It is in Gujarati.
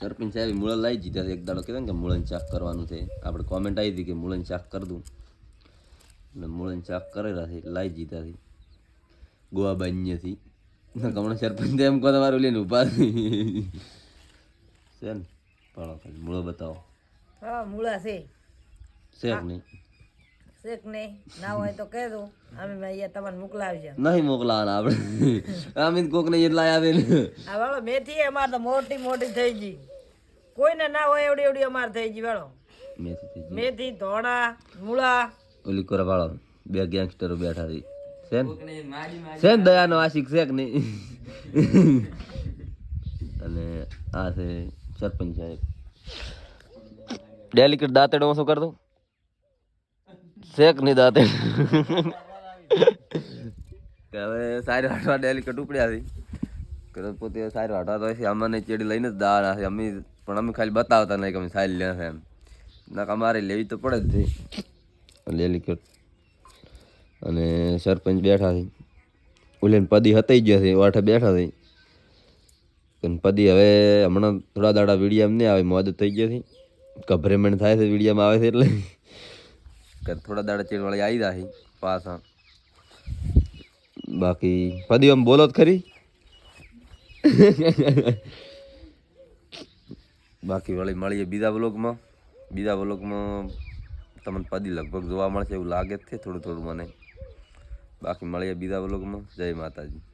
સરપંચ સાહેબ મૂળા લાવી દીધા એક દાડો કીધા કે મૂળન ચાક કરવાનું છે આપણે કોમેન્ટ આવી હતી કે મૂળન ચાક કરી દઉં એટલે મૂળન ચાક કરેલા છે લાવી દીધા છે ગોવા બાન્યથી હમણાં સરપંચ એમ કહો તમારું લઈને ઉભા છે ને પાડો ખાલી મૂળો બતાવો હા મૂળા છે શેક નહીં શેક નહીં ના હોય તો કહે દો અમે અહીંયા તમને મોકલાવજો નહીં મોકલાવાના આપણે અમે કોકને એટલા આવે ને આ વાળો મેથી અમારે તો મોટી મોટી થઈ ગઈ કોઈને ના હોય એવડી એવડી અમારે થઈ ગઈ વાળો મેથી ધોણા મૂળા ઓલી કોરા વાળો બે ગેંગસ્ટરો બેઠા છે છે ને દયાનો આશિક છે કે નહીં અને આ છે સરપંચ સાહેબ ડેલિકેટ દાંતેડો શું કરતો શેક નહીં દાંતેડ હવે સારી વાટવા ડેલિકેટ ઉપડ્યા છે પોતે સારી વાટવા તો છે અમને ચેડી લઈને જ દાવા છે અમે પણ અમે ખાલી બતાવતા નહીં કે અમે સારી લે છે એમ ના અમારે લેવી તો પડે જ છે ડેલિકેટ અને સરપંચ બેઠા છે ઓલીને પદી હતાઈ ગયા છે વાઠે બેઠા છે પદી હવે હમણાં થોડા દાડા વિડીયામાં નહીં આવે મોદ થઈ ગયા છે ગભરેમણ થાય છે વિડીયામાં આવે છે એટલે થોડા દાડા ચેડવાળી આવી જાય પાછા બાકી પદી આમ બોલો જ ખરી બાકી વળી મળીએ બીજા બ્લોગમાં તમને પદી લગભગ જોવા મળશે એવું લાગે જ છે થોડું થોડું મને બાકી મળીએ બીજા બ્લોગમાં જય માતાજી